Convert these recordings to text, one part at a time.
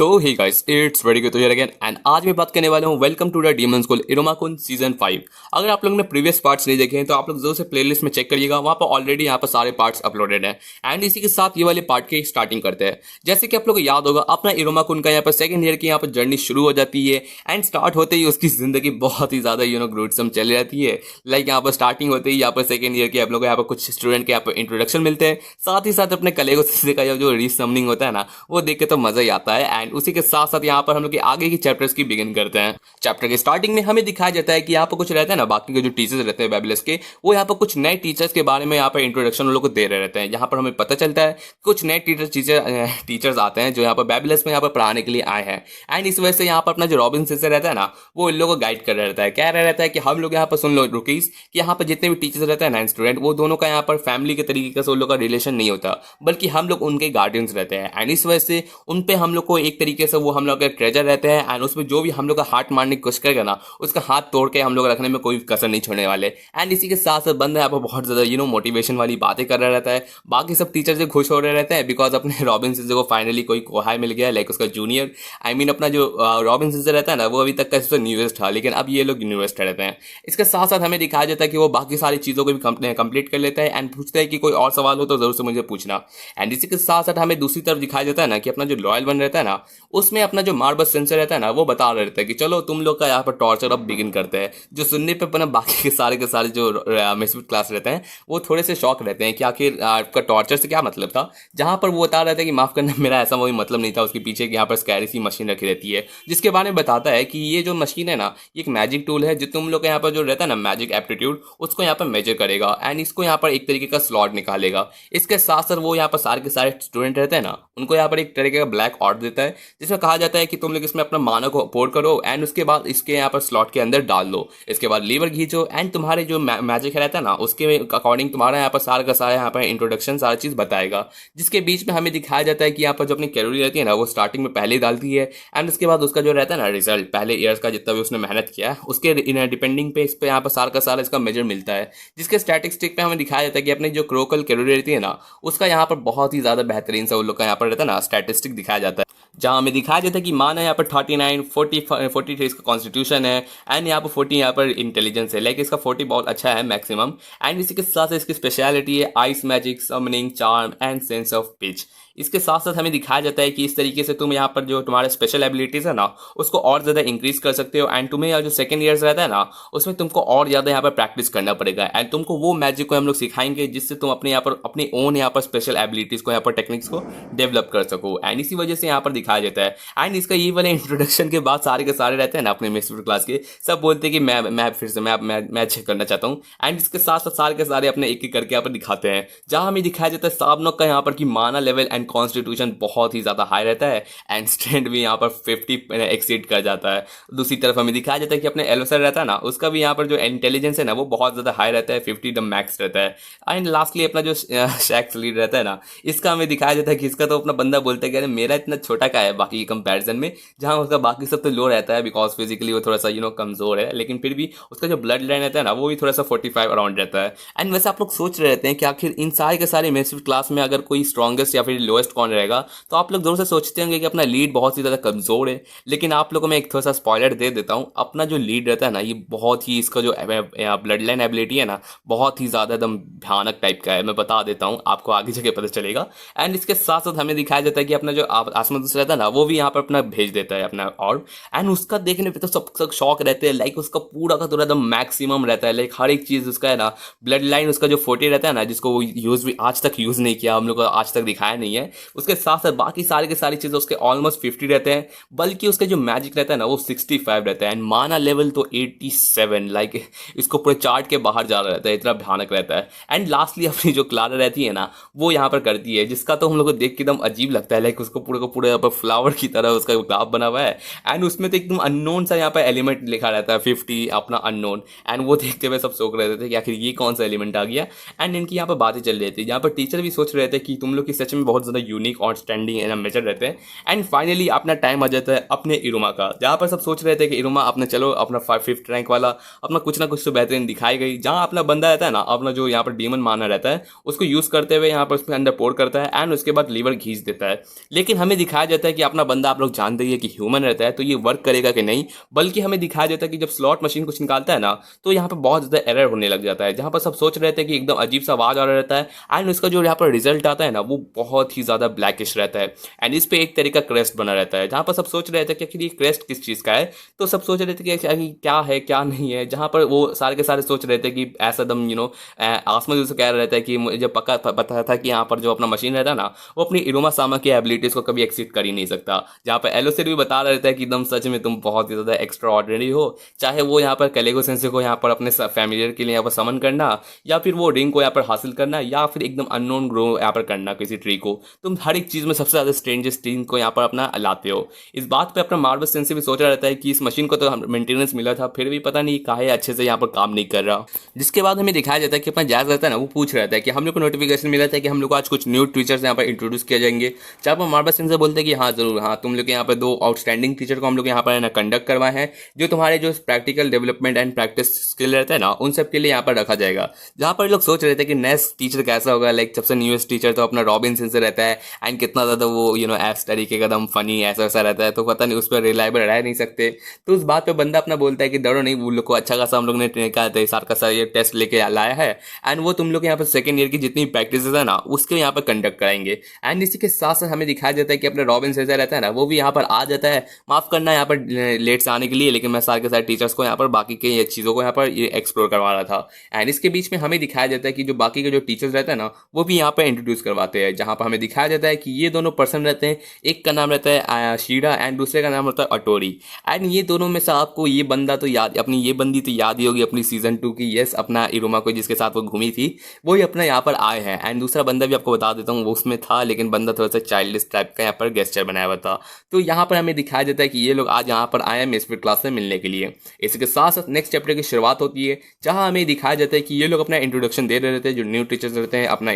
तो hey guys it's very good to here again and आज मैं बात करने वाला हूँ welcome to the demon school Iruma kun season 5। अगर आप लोगों ने प्रीवियस पार्ट्स नहीं देखे हैं तो आप लोग जरूर से प्लेलिस्ट में चेक करिएगा, वहाँ पर ऑलरेडी यहाँ पर सारे पार्ट्स अपलोडेड हैं। एंड इसी के साथ ये वाले पार्ट की स्टार्टिंग करते हैं। जैसे कि आप लोगों को याद होगा, अपना इरोमाकुन का यहाँ पर सेकंड ईयर की यहाँ पर जर्नी शुरू हो जाती है एंड स्टार्ट होते ही उसकी जिंदगी बहुत ही ज्यादा ग्रूटसम चल जाती है। लाइक यहाँ पर स्टार्टिंग होते ही यहाँ पर सेकंड ईयर के आप लोगों को यहाँ पर कुछ स्टूडेंट के यहाँ पर इंट्रोडक्शन मिलते हैं, साथ ही साथ अपने कलेगो से का जो रीसमनिंग होता है ना, वो देख के तो मजा ही आता है। एंड उसी के साथ साथ यहाँ पर हम लोग के आगे की चैप्टर्स की बिगिन करते हैं। चैप्टर के स्टार्टिंग में हमें दिखाया जाता है कि यहाँ पर कुछ रहता है ना, बाकी के जो टीचर्स रहते हैं बैबिलस के, वो यहाँ पर कुछ नए टीचर्स के बारे में यहाँ पर इंट्रोडक्शन लोग को दे रहे रहते हैं। यहाँ पर हमें पता चलता है कुछ नए टीचर्स आते हैं जो यहाँ पर बैबिलस में यहाँ पर पढ़ाने के लिए आए हैं। एंड इस वजह से यहाँ पर अपना जो रॉबिन सिस्टर रहता है ना, वो इन लोगों को गाइड कर रहा रहता है, कह रहा रहता है कि हम लोग यहाँ पर सुन लो रुकीज कि यहाँ पर जितने भी टीचर्स रहते हैं ना स्टूडेंट, वो दोनों का यहाँ पर फैमिली के तरीके से उन लोग का रिलेशन नहीं होता, बल्कि हम लोग उनके गार्डियंस रहते हैं। एंड इस वजह से उन पे हम लोग को एक तरीके से वो हम लोग का ट्रेजर रहते हैं। एंड उसमें जो भी हम लोग का हाथ मारने की कोशिश करेगा ना, उसका हाथ तोड़ के हम लोग रखने में कोई कसर नहीं छोड़ने वाले। एंड इसी के साथ साथ बंदा यहाँ पर बहुत ज्यादा मोटिवेशन वाली बातें कर रहा रहता है। बाकी सब टीचर से खुश हो रहे रहते हैं बिकॉज अपने रॉबिन सिस्टर को फाइनली कोई कोहाई मिल गया, लाइक उसका जूनियर। आई मीन अपना जो रॉबिन सिस्टर रहता है ना, वो अभी तक का सबसे न्यूएस्ट था, लेकिन अब ये लोग न्यूएस्ट रहते हैं। इसके साथ साथ हमें दिखाया जाता है कि वो बाकी सारी चीज़ों को भी कंप्लीट कर लेता है एंड पूछता है कि कोई और सवाल हो तो जरूर से मुझे पूछना। एंड इसी के साथ साथ हमें दूसरी तरफ दिखाया जाता है ना कि अपना जो लॉयल वन रहता है ना, उसमें अपना जो मार्बस सेंसर रहता है ना, वो बता रहे रहता है कि चलो तुम लोग का यहाँ पर टॉर्चर अब बिगिन करते हैं। जो सुनने पे अपना बाकी के सारे जो मिसफिट क्लास रहते हैं, वो थोड़े से शॉक रहते हैं कि आखिर आपका टॉर्चर से क्या मतलब था। जहाँ पर वो बता रहा था कि माफ करना, मेरा ऐसा कोई मतलब नहीं था। उसके पीछे यहाँ पर स्कैरी सी मशीन रखी रहती है, जिसके बारे में बताता है कि ये जो मशीन है ना, एक मैजिक टूल है जो तुम लोग का यहाँ पर जो रहता है ना मैजिक एप्टीट्यूड, उसको यहाँ पर मेजर करेगा एंड इसको यहाँ पर एक तरीके का स्लॉट निकालेगा। इसके साथ साथ वो यहाँ पर सारे के सारे स्टूडेंट रहते हैं ना, उनको यहाँ पर एक तरीके का ब्लैक ऑर्डर देता है, जिसमें कहा जाता है कि तुम लोग इसमें अपना माना को पोर करो एंड उसके बाद इसके यहाँ पर स्लॉट के अंदर डाल दो। इसके बाद लीवर खींचो एंड तुम्हारे जो मैजिक रहता है ना, उसके अकॉर्डिंग तुम्हारा यहाँ पर सारा का सारा यहाँ पर इंट्रोडक्शन सारा चीज़ बताएगा। जिसके बीच में हमें दिखाया जाता है कि यहाँ पर जो अपनी कैलोरी रहती है ना, वो स्टार्टिंग में पहले ही डालती है एंड उसके बाद उसका जो रहता है ना रिजल्ट, पहले ईयर्स का जितना भी उसने मेहनत किया है, उसके डिपेंडिंग पे इस पे यहाँ पर सारा का सारा इसका मेजर मिलता है। जिसके स्टैटिस्टिक पे हमें दिखाया जाता है कि अपनी जो क्रोकल कैलोरी रहती है ना, उसका यहाँ पर बहुत ही ज़्यादा बेहतरीन सा उन लोग का यहाँ पर रहता है ना स्टैटिस्टिक दिखाया जाता है। जहाँ हमें दिखाया जाता है कि माना यहाँ पर 39 43 इसका कॉन्स्टिट्यूशन है एंड यहाँ पर 40 यहाँ पर इंटेलिजेंस है, लाइक इसका 40 बहुत अच्छा है मैक्सिमम। एंड इसी के साथ साथ इसकी स्पेशलिटी है ice magic, summoning, charm and sense of pitch. इसके साथ साथ हमें दिखाया जाता है कि इस तरीके से तुम यहाँ पर जो तुम्हारे स्पेशल एबिलिटीज़ है ना, उसको और ज़्यादा इंक्रीज कर सकते हो। एंड तुम्हें जो सेकंड ईयर्स रहता है ना, उसमें तुमको और ज़्यादा यहाँ पर प्रैक्टिस करना पड़ेगा एंड तुमको वो मैजिक को हम लोग सिखाएंगे जिससे तुम अपने यहाँ पर अपनी ओन यहाँ पर स्पेशल एबिलिटीज़ को यहाँ पर टेक्निक्स को डेवलप कर सको। एंड इसी वजह से यहाँ पर दिखाया जाता है। एंड इसका ये वाले इंट्रोडक्शन के बाद सारे के सारे रहते हैं ना अपने मिस्टर क्लास के, सब बोलते हैं कि मैं फिर से मैं चेक करना चाहता हूँ। एंड इसके साथ साथ सारे के सारे अपने एक एक करके यहाँ पर दिखाते हैं। जहाँ हमें दिखाया जाता है साबनोक का यहाँ पर कि माना लेवल एंड कॉन्स्टिट्यूशन बहुत ही ज़्यादा हाई रहता है एंड स्ट्रेंथ भी यहाँ पर 50 एक्सीड कर जाता है। दूसरी तरफ हमें दिखाया जाता है कि अपने एलोसर रहता है ना, उसका भी यहाँ पर जो इंटेलिजेंस है ना, वो बहुत ज़्यादा हाई रहता है, 50 द मैक्स रहता है। एंड लास्टली अपना जो शैक्स लीड रहता है ना, इसका हमें दिखाया जाता है कि इसका तो अपना बंदा बोलता है कि अरे मेरा इतना छोटा का है बाकी के कंपैरिजन में, जहाँ उसका बाकी सब तो लो रहता है बिकॉज फिजिकली वो थोड़ा सा कमज़ोर है, लेकिन फिर भी उसका जो ब्लड लाइन रहता है ना, वो भी थोड़ा सा 45 अराउंड रहता है। एंड वैसे आप लोग सोच रहे रहते हैं कि आखिर इन सारे के सारे मेसिव क्लास में अगर कोई स्ट्रॉन्गेस्ट या फिर लोएस्ट कौन रहेगा, तो आप लोग जरूर से सोचते होंगे कि अपना लीड बहुत ही ज़्यादा कमज़ोर है। लेकिन आप लोगों को मैं एक थोड़ा सा स्पॉइलर दे देता हूँ, अपना जो लीड रहता है ना, ये बहुत ही इसका जो ब्लड लाइन एबिलिटी है ना, बहुत ही ज़्यादा एकदम भयानक टाइप का है। मैं बता देता हूँ, आपको आगे जगह पता चलेगा। एंड इसके साथ साथ हमें दिखाया जाता है कि अपना जो आसमदूस रहता है ना, वो भी यहाँ पर अपना भेज देता है अपना और। एंड उसका देखने पे तो सब शौक रहते हैं, लाइक उसका पूरा का पूरा एकदम मैक्सिमम रहता है, लाइक हर एक चीज़ उसका है ना, ब्लड लाइन उसका जो 40 रहता है ना, जिसको वो यूज़ भी आज तक यूज़ नहीं किया, हम लोग को आज तक दिखाया नहीं है। उसके साथ साथ बाकी सारे के सारी चीज़ें उसके ऑलमोस्ट 50 रहते हैं, बल्कि उसका जो मैजिक रहता है ना, वो 65 रहता है एंड माना लेवल तो 87, लाइक इसको पूरे चार्ट के बाहर जा रहा रहता है, इतना भयानक रहता है। एंड लास्टली अपनी जो क्लारा रहती है ना, वो यहाँ पर करती है, जिसका तो हम लोग को देख के एकदम अजीब लगता है, लाइक उसको पूरे को पूरे यहाँ पर फ्लावर की तरह उसका ग्राफ बना हुआ है एंड उसमें तो एकदम अननोन सा यहाँ पर एलिमेंट लिखा रहता है 50 अपना अननोन। एंड वो देखते हुए सब सोच रहे थे कि आखिर ये कौन सा एलिमेंट आ गया। एंड इनकी यहाँ पर बातें चल रही थी, जहाँ पर टीचर भी सोच रहे थे कि तुम लोग की सच में बहुत ज़्यादा यूनिक और स्टैंडिंग एंड मेजर रहते हैं। एंड फाइनली अपना टाइम आ जाता है अपने इरोमा का, जहाँ पर सब सोच रहे थे कि इरोमा अपना चलो अपना 5th रैंक वाला अपना कुछ ना कुछ तो बेहतरीन दिखाई गई, जहाँ अपना बंदा रहता है ना, अपना जो यहाँ पर डीमन माना रहता है उसको यूज़ करते हुए यहाँ पर उसमें अंदर पोर करता है एंड उसके बाद लीवर खींच देता है। लेकिन हमें दिखाया जाता है कि अपना बंदा, आप लोग जानते ही है कि ह्यूमन रहता है, तो ये वर्क करेगा कि नहीं, बल्कि हमें दिखाया जाता है कि जब स्लॉट मशीन कुछ निकालता है ना, तो यहाँ पर बहुत ज़्यादा एरर होने लग जाता है, जहाँ पर सब सोच रहे थे कि एकदम अजीब सा आवाज़ आ रहा रहता है एंड उसका जो यहाँ पर रिजल्ट आता है ना वो बहुत ही ज़्यादा ब्लैकिश रहता है एंड इस पे एक तरीका क्रेस्ट बना रहता है, जहाँ पर सब सोच रहे थे कि आखिर ये क्रेस्ट किस चीज़ का है। तो सब सोच रहे थे कि आखिर क्या है क्या नहीं है, जहाँ पर वो सारे के सारे सोच रहे थे कि ऐसा दम आसमा जो कह रहा था कि मुझे पक्का पता था कि यहाँ पर जो अपना मशीन रहता है ना वो अपनी इरोमा सामा की एबिलिटीज़ को कभी एक्सीड कर ही नहीं सकता, जहाँ पर एलोसिड भी बता रहा था कि एकदम सच में तुम बहुत ही ज़्यादा एक्स्ट्रा ऑर्डिनरी हो, चाहे वो यहाँ पर कैलेगो सेंसे को यहाँ पर अपने फैमिलियर के लिए यहाँ पर समन करना, या फिर वो रिंग को यहाँ पर हासिल करना, या फिर एकदम अननोन ग्रो यहाँ पर करना किसी ट्री को, तुम हर एक चीज़ में सबसे ज़्यादा स्ट्रेंजेस्ट थिंग को यहाँ पर अपना लाते हो। इस बात पे अपना मार्वल सेंसे भी सोच रहा रहता है कि इस मशीन को तो मेंटेनेंस मिला था, फिर भी पता नहीं काहे अच्छे से यहाँ पर काम नहीं कर रहा। जिसके बाद हमें दिखाया जाता है कि अपना जैज़ रहता है ना वो पूछ रहा था कि हम लोग को नोटिफिकेशन मिला था कि हम लोग को आज कुछ न्यू टीचर्स यहाँ पर इंट्रोड्यूस किया जाएंगे, जहाँ पर मार्वल सेंसे बोलते हैं कि हाँ जरूर, हाँ तुम लोग यहाँ पर 2 आउटस्टैंडिंग टीचर को हम लोग यहाँ पर ना कंडक्ट करवाए हैं, जो तुम्हारे जो practical development and practice skill रहता है ना उन सब के लिए यहाँ पर रखा जाएगा। जहाँ पर लोग सोच रहे थे कि नेक्स्ट टीचर कैसा होगा, लाइक सबसे न्यूएस्ट टीचर तो अपना रॉबिन सेंसे रहता है एंड कितना ज़्यादा वो एस तरीके का एकदम फनी ऐसा वैसा रहता है, तो पता नहीं उस पर रिलायबल रह नहीं सकते। तो उस बात पे बंदा अपना बोलता है कि डरो नहीं, वो लोग को अच्छा खासा हम लोग ने सार का सारा ये टेस्ट लेके लाया है एंड वो तुम लोग यहाँ पर सेकंड ईयर की जितनी प्रैक्टिस है ना उसके यहाँ पर कंडक्ट कराएंगे। एंड इसी के साथ साथ हमें दिखाया जाता है कि अपना रॉबिन सेंसे रहता है ना वो भी यहाँ पर आ जाता है, माफ़ करना यहाँ पर लेट से आने के लिए, लेकिन मैं सारे के सारे टीचर्स को यहाँ पर बाकी के ये चीज़ों को यहाँ पर ये एक्सप्लोर करवा रहा था। एंड इसके बीच में हमें दिखाया जाता है कि जो बाकी के जो टीचर्स रहते हैं ना वो भी यहाँ पर इंट्रोड्यूस करवाते हैं, जहाँ पर हमें दिखाया जाता है कि ये दोनों पर्सन रहते हैं, एक का नाम रहता है शीरा एंड दूसरे का नाम रहता है अटोरी। एंड ये दोनों में से आपको ये बंदा तो याद, अपनी ये बंदी तो याद ही होगी अपनी सीजन 2 की, यस अपना इरोमा को जिसके साथ वो घूमी थी वो ही अपना यहाँ पर आए हैं। एंड दूसरा बंदा भी आपको बता देता हूँ वो उसमें था, लेकिन बंदा थोड़ा सा चाइल्डिश टाइप का यहाँ पर गेस्चर बनाया हुआ था। तो यहाँ पर हमें दिखाया जाता है कि ये लोग आज यहाँ पर आए हैं मिसफिट क्लास से मिलने के लिए। इसके साथ साथ नेक्स्ट चैप्टर की शुरुआत होती है, जहाँ हमें दिखाया जाता है कि ये लोग अपना इंट्रोडक्शन दे रहे रहते हैं, जो न्यू टीचर्स रहते हैं अपना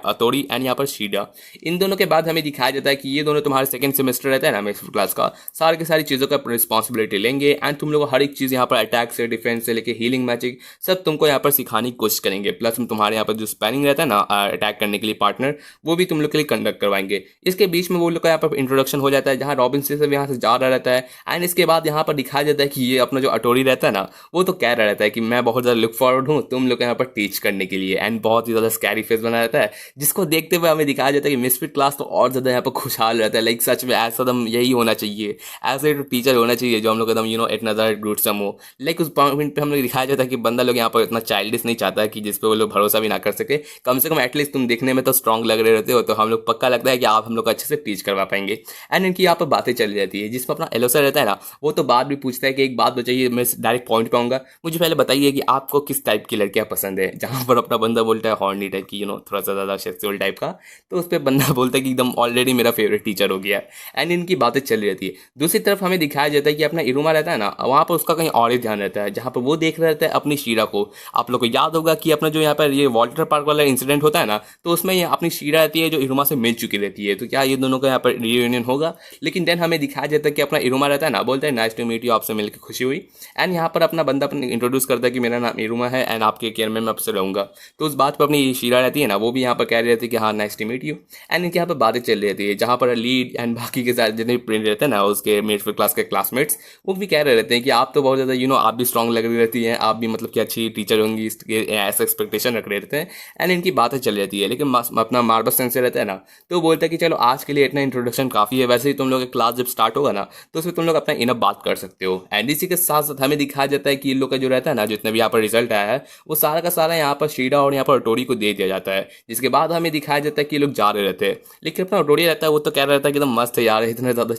अतोरी एंड यहाँ पर शीडा। इन दोनों के बाद हमें दिखाया जाता है कि ये दोनों तुम्हारे सेकंड सेमेस्टर रहता है ना मिसफिट क्लास का, सारी की सारी चीज़ों का रिस्पॉन्सिबिलिटी लेंगे एंड तुम लोग हर एक चीज़ यहाँ पर अटैक से डिफेंस से लेके हीलिंग मैजिक सब तुमको यहाँ पर सिखाने की कोशिश करेंगे। प्लस तुम्हारे यहाँ पर जो स्पैनिंग रहता है ना अटैक करने के लिए पार्टनर, वो भी तुम लोग के लिए कंडक्ट करवाएंगे। इसके बीच में वो लोग का यहाँ पर इंट्रोडक्शन हो जाता है, जहाँ रॉबिन से सब यहाँ से जा रहा रहता है एंड इसके बाद यहाँ पर दिखाया जाता है कि ये अपना जो अटोरी रहता है ना वो तो कह रहा रहता है कि मैं बहुत ज़्यादा लुक फॉरवर्ड हूँ तुम लोग यहाँ पर टीच करने के लिए, एंड बहुत ही ज़्यादा स्कैरी फेस बना रहता है, जिसको देखते हुए हमें दिखाया जाता है कि मिसफिट क्लास तो और ज़्यादा यहाँ पर खुशहाल रहता है। लाइक सच में ऐसा दम यही होना चाहिए, ऐसे टीचर होना चाहिए जो हम लोग एकदम एक नज़र ग्रूटसम हो। लाइक उस पॉइंट पे हम लोग दिखाया जाता है कि बंदा लोग यहाँ पर इतना चाइल्डिश नहीं चाहता है कि जिस पे वो लोग भरोसा भी ना कर सके, कम से कम एटलीस्ट तुम देखने में तो स्ट्रॉन्ग लग रहे रहते हो, तो हम लोग पक्का लगता है कि आप हम लोग अच्छे से टीच करवा पाएंगे। एंड इनकी यहाँ पर बातें चली जाती है, जिसमें अपना एलोसर रहता है ना वो तो बात भी पूछता है कि एक बात बताइए, मैं डायरेक्ट पॉइंट पे आऊँगा, मुझे पहले बताइए कि आपको किस टाइप की लड़कियाँ पसंद है, जहाँ पर अपना बंदा बोलता है हॉर्नी टाइप की थोड़ा सा ज़्यादा सेक्सुअल टाइप का, तो उस पर बंदा बोलता है कि एकदम ऑलरेडी मेरा फेवरेट टीचर हो गया। एंड इनकी बातें चली रहती है। दूसरी तरफ हमें दिखाया जाता है कि अपना इरोमा रहता है ना वहाँ पर उसका कहीं और ही ध्यान रहता है, जहाँ पर वो देख रहा रहता है अपनी शीरा को। आप लोग को याद होगा कि अपना जो यहाँ पर ये वाटर पार्क वाला इंसिडेंट होता है ना, तो उसमें ये अपनी शीरा रहती है जो इरोमा से मिल चुकी रहती है, तो क्या ये दोनों का यहाँ पर रियूनियन होगा। लेकिन देन हमें दिखाया जाता है कि अपना इरोमा रहता है ना बोलता है नाइस टू मीट यू, आपसे मिलकर खुशी हुई। एंड यहाँ पर अपना बंदा अपने इंट्रोड्यूस करता है कि मेरा नाम इरोमा है एंड आपके केयर में मैं आपसे रहूँगा। तो उस बात पर अपनी शीरा रहती है ना वो भी यहाँ पर कह रही रहती है कि हाँ nice to meet you. And इनके यहाँ पर बातें चल रही है, जहाँ पर लीड एंड बाकी के साथ जितने फ्रेंड रहते हैं ना उसके मिडफील्ड क्लास के क्लासमेट्स, वो भी कह रहे रहते हैं कि आप तो बहुत ज़्यादा आप भी स्ट्रॉन्ग लग रही रहती हैं, आप भी मतलब कि अच्छी टीचर होंगी, इसके ऐसा एक्सपेक्टेशन रख रहे रहते हैं। एंड इनकी बातें चल जाती है, लेकिन अपना मार्बल सेंसे रहता है ना तो बोलता है कि चलो आज के लिए इतना इंट्रोडक्शन काफ़ी है, वैसे ही तुम लोग क्लास जब स्टार्ट होगा ना तो उसमें तुम लोग अपना इनफ बात कर सकते हो। एंड इसी के साथ साथ हमें दिखाया जाता है कि इन लोग का जो रहता है ना जितने भी यहाँ पर रिजल्ट आया है वो सारा का सारा यहाँ पर शीरा और यहाँ पर अटोरी को दे दिया जाता है। जिसके बाद हमें दिखाया जाता है कि ये लोग जा रहे रहते हैं, लेकिन अपना अटोरी रहता है वो तो कह रहा था कि एकदम मस्त है यार, इतने ज़्यादा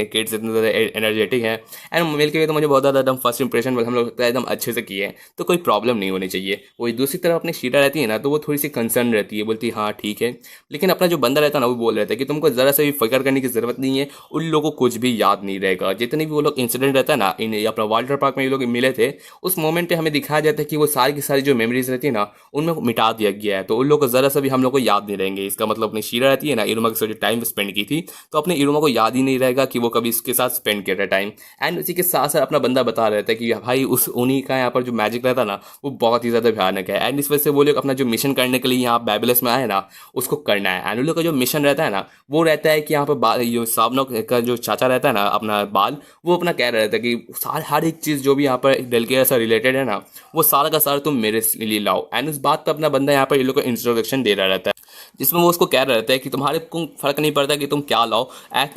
किड्स इतने ज़्यादा एनर्जेटिक है एंड मिल के तो मुझे बहुत ज़्यादा एकदम फर्स्ट इंप्रेशन हम लोग एकदम अच्छे से किए हैं, तो कोई प्रॉब्लम नहीं होनी चाहिए। वही दूसरी तरफ अपनी शीरा रहती है ना तो वो थोड़ी सी कंसर्न रहती है, बोलती है हाँ ठीक है। लेकिन अपना जो बंदा रहता है ना वो बोल रहा था कि तुमको ज़रा से भी फिक्र करने की ज़रूरत नहीं है, उन लोगों को कुछ भी याद नहीं रहेगा। जितने भी वो लोग इंसिडेंट रहता है ना इन अपना वाटर पार्क में ये लोग मिले थे, उस मोमेंट पे हमें दिखाया जाता है कि वो सारी की सारी जो मेमोरीज रहती है ना उनमें मिटा दिया गया है, तो उन लोग को ज़रा सा भी हम लोग को याद नहीं रहेंगे। इसका इसका मतलब अपनी शीरा रहती है ना, इरुमा के साथ जो टाइम स्पेंड की थी, तो अपने इरुमा को याद ही नहीं रहेगा कि वो कभी इसके साथ स्पेंड किया था टाइम। एंड उसी के साथ साथ अपना बंदा बता रहता है कि भाई उस उन्हीं का यहाँ पर जो मैजिक रहता है ना, वो बहुत ही ज़्यादा भयानक है। एंड इस वजह से वो लोग अपना जो मिशन करने के लिए यहाँ बैबिलस में आए ना, उसको करना है। एंड उन लोग का जो मिशन रहता है ना, वो रहता है कि यहाँ पर ये सावनो का जो चाचा रहता है ना, अपना बाल, वो अपना कह रहा रहता है कि हर एक चीज़ जो भी यहाँ पर डेलकेरा से रिलेटेड है ना, वो सारा का सारा तुम मेरे लिए लाओ। एंड उस बात पर अपना बंदा यहाँ पर ये लोग को इंस्ट्रक्शन दे रहा रहता है, जिसमें वो उसको कह रहा रहता है कि तुम्हारे को फर्क नहीं पड़ता कि तुम क्या लाओ,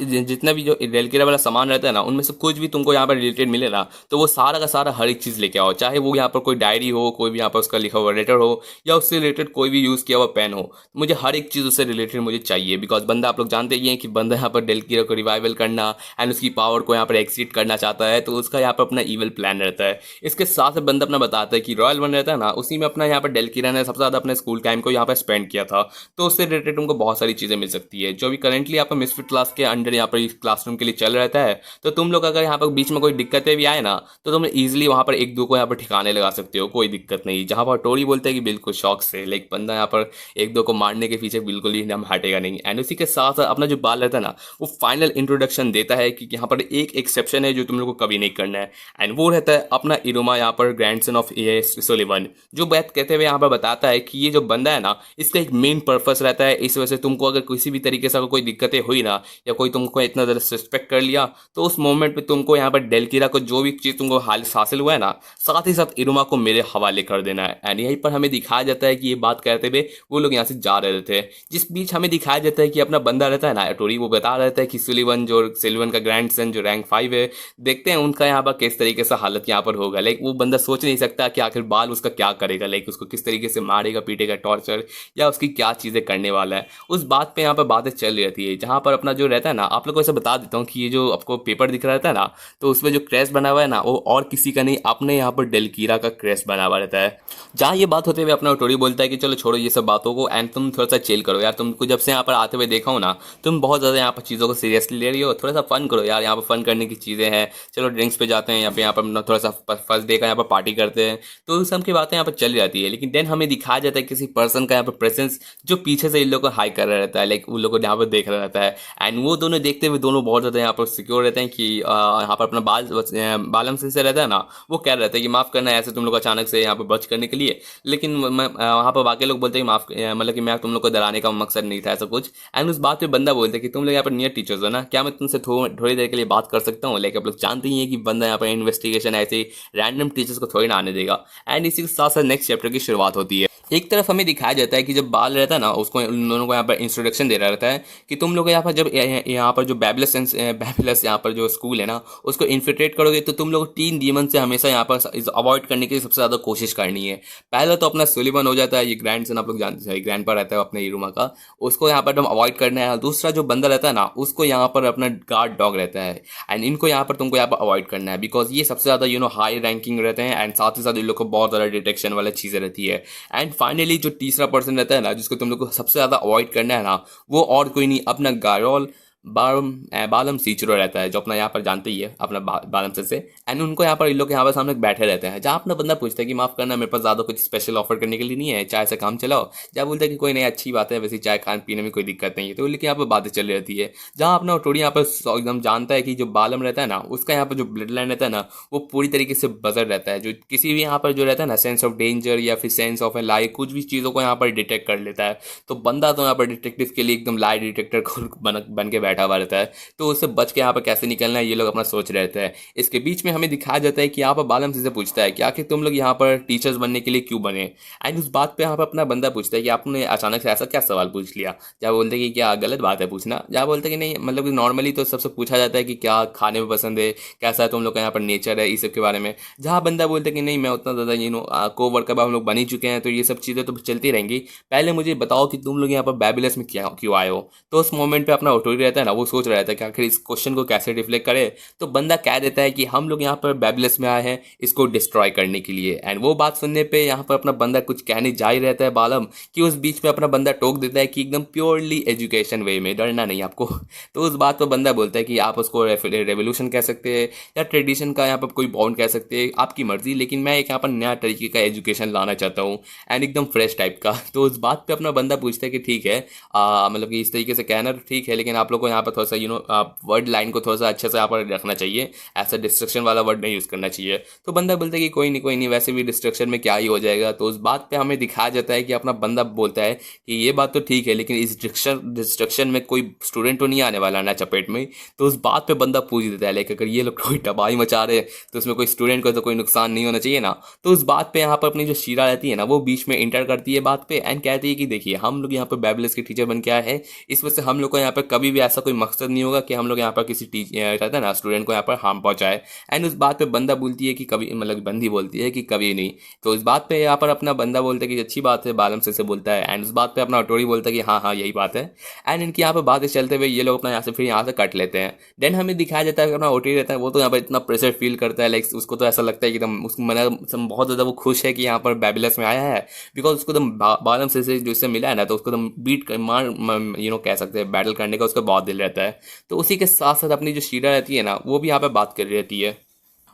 जितना भी जो डेलकेरा वाला सामान रहता है ना, उनमें से कुछ भी तुमको यहाँ पर रिलेटेड मिले ना, तो वो सारा का सारा हर एक चीज़ लेके आओ। चाहे वो यहाँ पर कोई डायरी हो, कोई भी यहाँ पर उसका लिखा हुआ लेटर हो, या उससे रिलेटेड कोई भी यूज़ किया हुआ पेन हो, मुझे हर एक चीज़ उससे रिलेटेड मुझे चाहिए। बिकॉज बंदा, आप लोग जानते ही हैं कि बंदा यहाँ पर डेलकेरा को रिवाइवल करना एंड उसकी पावर को यहाँ पर एक्सीड करना चाहता है, तो उसका यहाँ पर अपना ईवल प्लान रहता है। इसके साथ साथ बंदा अपना बताता है कि रॉयल वन रहता है ना, उसी में अपना यहाँ पर डेलकेरा ने सबसे ज़्यादा अपने स्कूल टाइम को यहाँ पर स्पेंड किया था, तो उससे रिलेटेड उनको बहुत सारी चीज़ें मिल सकती है जो भी करेंटली यहाँ पर मिसफिट क्लास के अंडर यहाँ पर क्लासरूम के लिए चल रहता है। तो तुम लोग अगर यहाँ पर बीच में कोई दिक्कतें भी आए ना, तो तुम ईजिली वहाँ पर एक दो को यहाँ पर ठिकाने लगा सकते हो, कोई दिक्कत नहीं। जहाँ पर टोरी बोलते हैं कि बिल्कुल शौक से, लाइक बंदा यहाँ पर एक दो को मारने के पीछे बिल्कुल ही हम हटेगा नहीं। एंड उसी के साथ अपना जो बाल रहता है ना, वो फाइनल इंट्रोडक्शन देता है कि यहाँ पर एक एक्सेप्शन है जो तुम लोग को कभी नहीं करना है, एंड वो रहता है अपना इरुमा, यहाँ पर ग्रैंडसन ऑफ सुलिवन, जो बात कहते हुए यहाँ पर बताता है कि ये जो बंदा है ना, इसका एक मेन पर्पस रहता है। इस वजह से तुमको अगर किसी भी तरीके से अगर कोई दिक्कतें हुई ना, या कोई तुमको इतना ज़्यादा सस्पेक्ट कर लिया, तो उस मोमेंट पे तुमको यहाँ पर डेलकेरा को जो भी चीज़ तुमको हासिल हुआ है ना, साथ ही साथ इरुमा को मेरे हवाले कर देना है। एंड यहीं पर हमें दिखाया जाता है कि ये बात कहते हुए वो लोग यहाँ से जा रहे थे, जिस बीच हमें दिखाया जाता है कि अपना बंदा रहता है ना टोरी, वो बता रहता है कि सुलिवन, जो सिल्वन का ग्रैंडसन जो रैंक 5 है, देखते हैं उनका यहाँ पर किस तरीके से हालत यहाँ पर होगा। लाइक वो बंदा सोच नहीं सकता कि आखिर बाल उसका क्या करेगा, लाइक उसको किस तरीके से मारेगा, पीटेगा, टॉर्चर, या उसकी क्या चीज़ें करने वाला है। उस बात पे यहाँ पर बातें चल रही थी, जहाँ पर अपना जो रहता है ना, आप लोग को ऐसा बता देता हूँ कि ये जो आपको पेपर दिख रहा रहता है ना, तो उसमें जो क्रैश बना हुआ है ना, वो और किसी का नहीं, अपने यहाँ पर डेलकीरा का क्रैश बना हुआ रहता है। जहाँ ये बात होते हुए अपना टोरी बोलता है कि चलो छोड़ो ये सब बातों को, एंड तुम थोड़ा सा चिल करो यार, तुमको जब से यहाँ पर आते हुए देखा हो ना, तुम बहुत ज़्यादा यहाँ पर चीज़ों को सीरियसली ले रही हो, थोड़ा सा फन करो यार, यहाँ पर फन करने की चीज़ें हैं, चलो ड्रिंक्स पे जाते हैं, यहाँ पर थोड़ा सा फर्स्ट डे का यहाँ पर पार्टी करते हैं। तो उस सब की बातें यहाँ पर चल जाती है, लेकिन देन हमें दिखाया जाता है किसी पर्सन का यहाँ पर प्रेजेंस, जो पीछे से इन लोगों को हाई कर रहा रहता है, लाइक उन लोगों को यहाँ पर देख रहा रहता है। एंड वो दोनों देखते हुए दोनों बहुत ज़्यादा यहाँ पर सिक्योर रहते हैं कि यहाँ पर अपना बालम सिंह से रहता है ना, वो कह रहे थे कि माफ़ करना ऐसे तुम लोग अचानक से यहाँ पर बच करने के लिए, लेकिन वहाँ पर बाकी लोग बोलते हैं माफ़, मतलब कि मैं तुम लोग को डराने का मकसद नहीं था, ऐसा कुछ। एंड उस बात पे बंदा बोलते हैं कि तुम लोग यहाँ पर नियर टीचर्स हो ना, क्या मैं तुमसे थोड़ी देर के लिए बात कर सकता हूँ? लेकिन आप लोग जानते ही हैं कि बंदा यहाँ पर इन्वेस्टिगेशन ऐसे रैंडम टीचर्स को थोड़ी ना आने देगा। एंड इसी के साथ साथ नेक्स्ट चैप्टर की शुरुआत होती है। एक तरफ हमें दिखाया जाता है कि जब बाल रहता है ना, उसको उन दोनों को यहाँ पर इंट्रोडक्शन दे रहा रहता है कि तुम लोग यहाँ पर जब यहाँ पर जो बैबिलस यहाँ पर जो स्कूल है ना, उसको इन्फिल्ट्रेट करोगे, तो तुम लोग 3 डीमन से हमेशा यहाँ पर अवॉइड करने की सबसे ज़्यादा कोशिश करनी है। पहला तो अपना सुलिवन हो जाता है, ये ग्रैंडसन आप लोग जानते हैं, ग्रैंड पर रहता है अपने इरुमा का, उसको यहाँ पर हम अवॉइड करना है। दूसरा जो बंदा रहता है ना, उसको यहाँ पर अपना गार्ड डॉग रहता है, एंड इनको यहाँ पर तुमको यहाँ पर अवॉइड करना है, बिकॉज ये सबसे ज़्यादा हाई रैंकिंग रहते हैं, एंड साथ ही साथ इन लोग को बहुत ज़्यादा डिटेक्शन वाला चीज़ें रहती है। एंड फाइनली जो तीसरा पर्सन रहता है ना, जिसको तुम लोग को सबसे ज़्यादा अवॉइड करना है ना, वो और कोई नहीं, अपना गारोल बालम सीचरो रहता है, जो अपना यहाँ पर जानते ही है अपना बालम से। एंड उनको यहाँ पर इन लोग यहाँ पर सामने बैठे रहते हैं। जहाँ अपना बंदा पूछता है कि माफ़ करना, मेरे पास ज़्यादा कुछ स्पेशल ऑफर करने के लिए नहीं है, चाय से काम चलाओ। जहाँ बोलता है कि कोई नहीं, अच्छी बात है, वैसे चाय खाने पीने में कोई दिक्कत नहीं है। तो लेकिन यहाँ पर बातें चल रहती है, जहाँ अपना टोडी यहाँ पर एकदम जानता है कि जो बालम रहता है ना, उसका यहाँ पर जो ब्लड लाइन रहता है ना, वो पूरी तरीके से बजर रहता है, जो किसी भी यहाँ पर जो रहता है ना, सेंस ऑफ डेंजर या फिर सेंस ऑफ ए लाई, कुछ भी चीज़ों को यहाँ पर डिटेक्ट कर लेता है। तो बंदा तो यहाँ पर डिटेक्टिव के लिए एकदम लाई डिटेक्टर बन के बैठा हुआ रहता है। तो उससे बच के यहाँ पर कैसे निकलना है, ये लोग अपना सोच रहते हैं। इसके बीच में हमें दिखाया जाता है कि यहाँ पर बालम से पूछता है कि आखिर तुम लोग यहाँ पर टीचर्स बनने के लिए क्यों बने। एंड उस बात पे यहाँ पर अपना बंदा पूछता है कि आपने अचानक से ऐसा क्या सवाल पूछ लिया। जहाँ बोलते हैं कि क्या गलत बात है पूछना, जहाँ बोलते हैं कि नहीं, मतलब नॉर्मली तो सबसे पूछा जाता है कि क्या खाने में पसंद है, कैसा है तुम लोग का यहाँ पर नेचर है, इस सब के बारे में। जहाँ बंदा बोलते हैं कि नहीं, मैं उतना ज़्यादा को वर्कर हम लोग बन ही चुके हैं, तो ये सब चीज़ें तो चलती रहेंगी, पहले मुझे बताओ कि तुम लोग यहाँ पर बैबिलस में क्यों आए हो। तो उस मोमेंट पर अपना ऑटोरी रहता है ना वो सोच रहा था कि आखिर इस क्वेश्चन को कैसे रिफ्लेक्ट करे, तो बंदा कह देता है कि हम लोग यहाँ पर बैबलस में आए हैं इसको डिस्ट्रॉय करने के लिए। एंड वो बात सुनने पे यहाँ पर अपना बंदा कुछ कहने जा ही रहता है बालम, कि उस बीच में अपना बंदा टोक देता है कि एकदम प्योरली एजुकेशन वे में, डरना नहीं आपको। तो उस बात पर बंदा बोलता है कि आप उसको रेवोल्यूशन कह सकते हैं या ट्रेडिशन का यहाँ पर कोई बाउंड कह सकते हैं, आपकी मर्जी, लेकिन मैं एक यहाँ पर नया तरीके का एजुकेशन लाना चाहता हूँ एंड एकदम फ्रेश टाइप का। तो उस बात पे अपना बंदा पूछता है कि ठीक है, मतलब कि इस तरीके से कहना तो ठीक है, लेकिन आप लोग को यहाँ पर थोड़ा सा वर्ड लाइन को थोड़ा सा अच्छे से यहाँ पर रखना चाहिए, ऐसा डिस्ट्रक्शन वाला वर्ड नहीं यूज़ करना चाहिए। तो बंदा बोलता है कि कोई नहीं, वैसे भी डिस्ट्रक्शन में क्या ही हो जाएगा। तो उस बात पे हमें दिखाया जाता है कि अपना बंदा बोलता है कि ये बात तो ठीक है, लेकिन इस डिस्ट्रक्शन में कोई स्टूडेंट तो नहीं आने वाला ना चपेट में। तो उस बात पे बंदा पूछ देता है लाइक अगर ये लोग कोई तबाही मचा रहे हैं तो उसमें कोई स्टूडेंट को तो कोई नुकसान नहीं होना चाहिए ना। तो उस बात पे यहाँ पर अपनी जो शीरा रहती है ना वो बीच में इंटर करती है बात पे एंड कहती है कि देखिए हम लोग यहाँ पर बैबलस के टीचर बन के आए हैं, इस वजह से हम लोग को यहाँ पर कभी भी ऐसा कोई मकसद नहीं होगा कि हम लोग यहाँ पर किसी रहता है ना स्टूडेंट को यहाँ पर हार्म पहुंचाए। एंड उस बात पे बंदा बोलती है कि कभी, मतलब बंदी बोलती है कि कभी नहीं। तो इस बात पे यहाँ पर अपना बंदा बोलता है कि अच्छी बात है, बालम से बोलता है। एंड उस बात पे अपना अटोरी बोलता है कि हाँ यही बात है। एंड इनकी यहाँ पर बातें चलते हुए ये लोग अपना यहाँ से फिर यहाँ से कट लेते हैं। देन हमें दिखाया जाता है कि अपना ओटी रहता है वो तो यहाँ पर इतना प्रेशर फील करता है, लाइक उसको तो ऐसा लगता है कि एकदम उसको मन बहुत ज़्यादा वो खुश है कि यहाँ पर बैबलस में आया है, बिकॉज उसको एकदम बालम से जो इससे मिला है ना, तो उसको एकदम बीट मार कह सकते हैं बैटल करने का उसका बहुत दिल रहता है। तो उसी के साथ साथ अपनी जो शीरा रहती है ना वो भी यहाँ पर बात कर रही रहती है,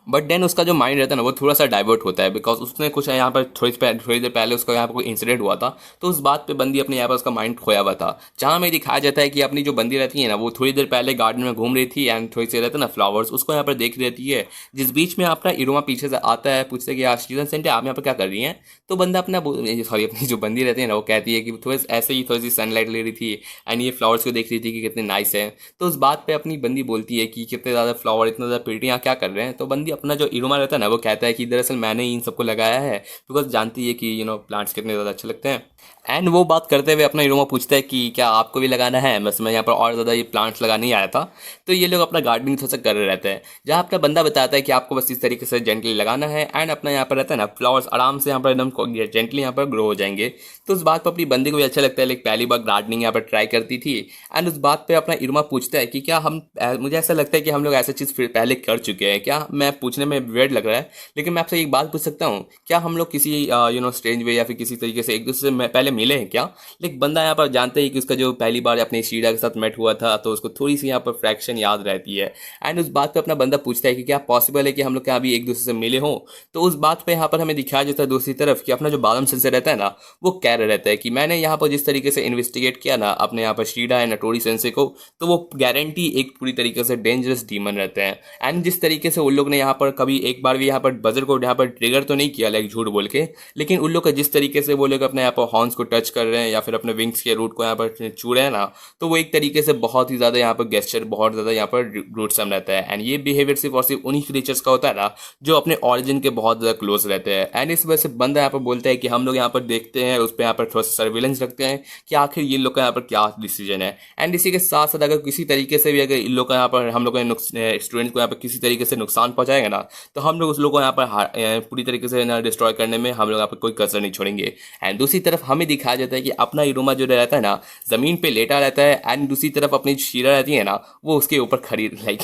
बट देन उसका जो माइंड रहता है ना वो थोड़ा सा डाइवर्ट होता है, बिकॉज उसने कुछ यहाँ पर थोड़ी देर पहले उसका यहाँ पर कोई इंसिडेंट हुआ था। तो उस बात पे बंदी अपने यहाँ पर उसका माइंड खोया हुआ था, जहाँ हमें दिखाया जाता है कि अपनी जो बंदी रहती है ना वो थोड़ी देर पहले गार्डन में घूम रही थी एंड थोड़ी सी रहता है ना फ्लावर्स उसको यहाँ पर देख रही रहती है, जिस बीच में अपना इरोमा पीछे से आता है, पूछते हैं कि यार स्टीवन सेंटे आप यहाँ पर क्या कर रही हैं। तो बंदा अपना सॉरी अपनी जो बंदी रहती है ना वो कहती है कि थोड़े ऐसे ही थोड़ी सी सनलाइट ले रही थी एंड ये फ्लावर्स को देख रही थी कि कितने नाइस है। तो उस बात पर अपनी बंदी बोलती है कि कितने ज़्यादा फ्लावर इतना ज़्यादा प्रिटी यहाँ क्या कर रहे हैं। तो बंदी अपना जो इरोमा रहता है ना वो कहता है कि दरअसल मैंने इन सबको लगाया है, बिकॉज जानती है कि प्लांट्स कितने ज़्यादा अच्छे लगते हैं। एंड वो बात करते हुए अपना इरोमा पूछता है कि क्या आपको भी लगाना है, बस मैं यहाँ पर और ज़्यादा ये प्लांट्स लगाने ही आया था। तो ये लोग अपना गार्डनिंग थोड़ा सा कर रहे रहते हैं, जहाँ अपना बंदा बताता है कि आपको बस इस तरीके से जेंटली लगाना है एंड अपना यहाँ पर रहता है ना फ्लावर्स आराम से यहाँ पर एकदम जेंटली यहाँ पर ग्रो हो जाएंगे। तो उस बात पर अपनी बंदी को भी अच्छा लगता है, लाइक पहली बार गार्डनिंग यहाँ पर ट्राई करती थी। एंड उस बात पर अपना इरोमा पूछता है कि क्या हम, मुझे ऐसा लगता है कि हम लोग ऐसा चीज़ पहले कर चुके हैं क्या, मैं पूछने में वेird लग रहा है, लेकिन मैं आपसे एक बात पूछ सकता हूँ, क्या हम लोग किसी स्ट्रेंज वे या फिर किसी तरीके से एक दूसरे से पहले मिले हैं क्या। लेकिन बंदा यहाँ पर जानते ही कि उसका जो पहली बार अपने शीरा के साथ मेट हुआ था तो उसको थोड़ी सी यहाँ पर फ्रैक्शन याद रहती है। एंड उस बात पे अपना बंदा पूछता है कि क्या पॉसिबल है कि हम लोग क्या अभी एक दूसरे से मिले हों। तो उस बात पे यहाँ पर हमें दिखाया जाता है दूसरी तरफ कि अपना जो बालम सिलसिला रहता है ना वो कह रहा रहता है कि मैंने यहाँ पर जिस तरीके से इन्वेस्टिगेट किया ना अपने यहाँ पर शीरा एंड नटोरी सेंसे को, तो वो गारंटी एक पूरी तरीके से डेंजरस डीमन रहते हैं। एंड जिस तरीके से उन लोग ने यहाँ पर कभी एक बार भी यहाँ पर बजर को यहाँ पर ट्रिगर तो नहीं किया लाइक झूठ बोल के, लेकिन उन लोग का जिस तरीके से वो लोग अपने यहाँ पर हॉर्न्स को टच कर रहे हैं या फिर अपने विंग्स के रूट को यहाँ पर छू रहे हैं ना, तो वो एक तरीके से बहुत ही ज़्यादा यहाँ पर गेस्चर बहुत ज़्यादा यहाँ पर रूटसम रहता है। एंड ये बिहेवियर सिर्फ और सिर्फ उन्हीं क्रीचर्स का होता है ना जो अपने ऑरिजिन के बहुत ज़्यादा क्लोज रहते हैं। एंड इस वजह से बंदा यहाँ पर बोलता है कि हम लोग यहाँ पर देखते हैं, उस पर यहाँ पर थोड़ा सा सर्विलेंस रखते हैं कि आखिर ये लोग का यहाँ पर क्या डिसीजन है। एंड इसी के साथ साथ अगर किसी तरीके से भी अगर इन लोग का यहाँ पर हम लोग स्टूडेंट को यहाँ पर किसी तरीके से नुकसान पहुंचाएगा ना, तो हम लोग उस लोग को यहाँ पर पूरी तरीके से ना डिस्ट्रॉय करने में हम लोग यहाँ पर कोई कसर नहीं छोड़ेंगे। एंड दूसरी तरफ हमें दिखाया जाता है कि अपना इरोमा जो रहता है ना ज़मीन पे लेटा रहता है एंड दूसरी तरफ अपनी शीरा रहती है ना वो उसके ऊपर खड़ी लाइक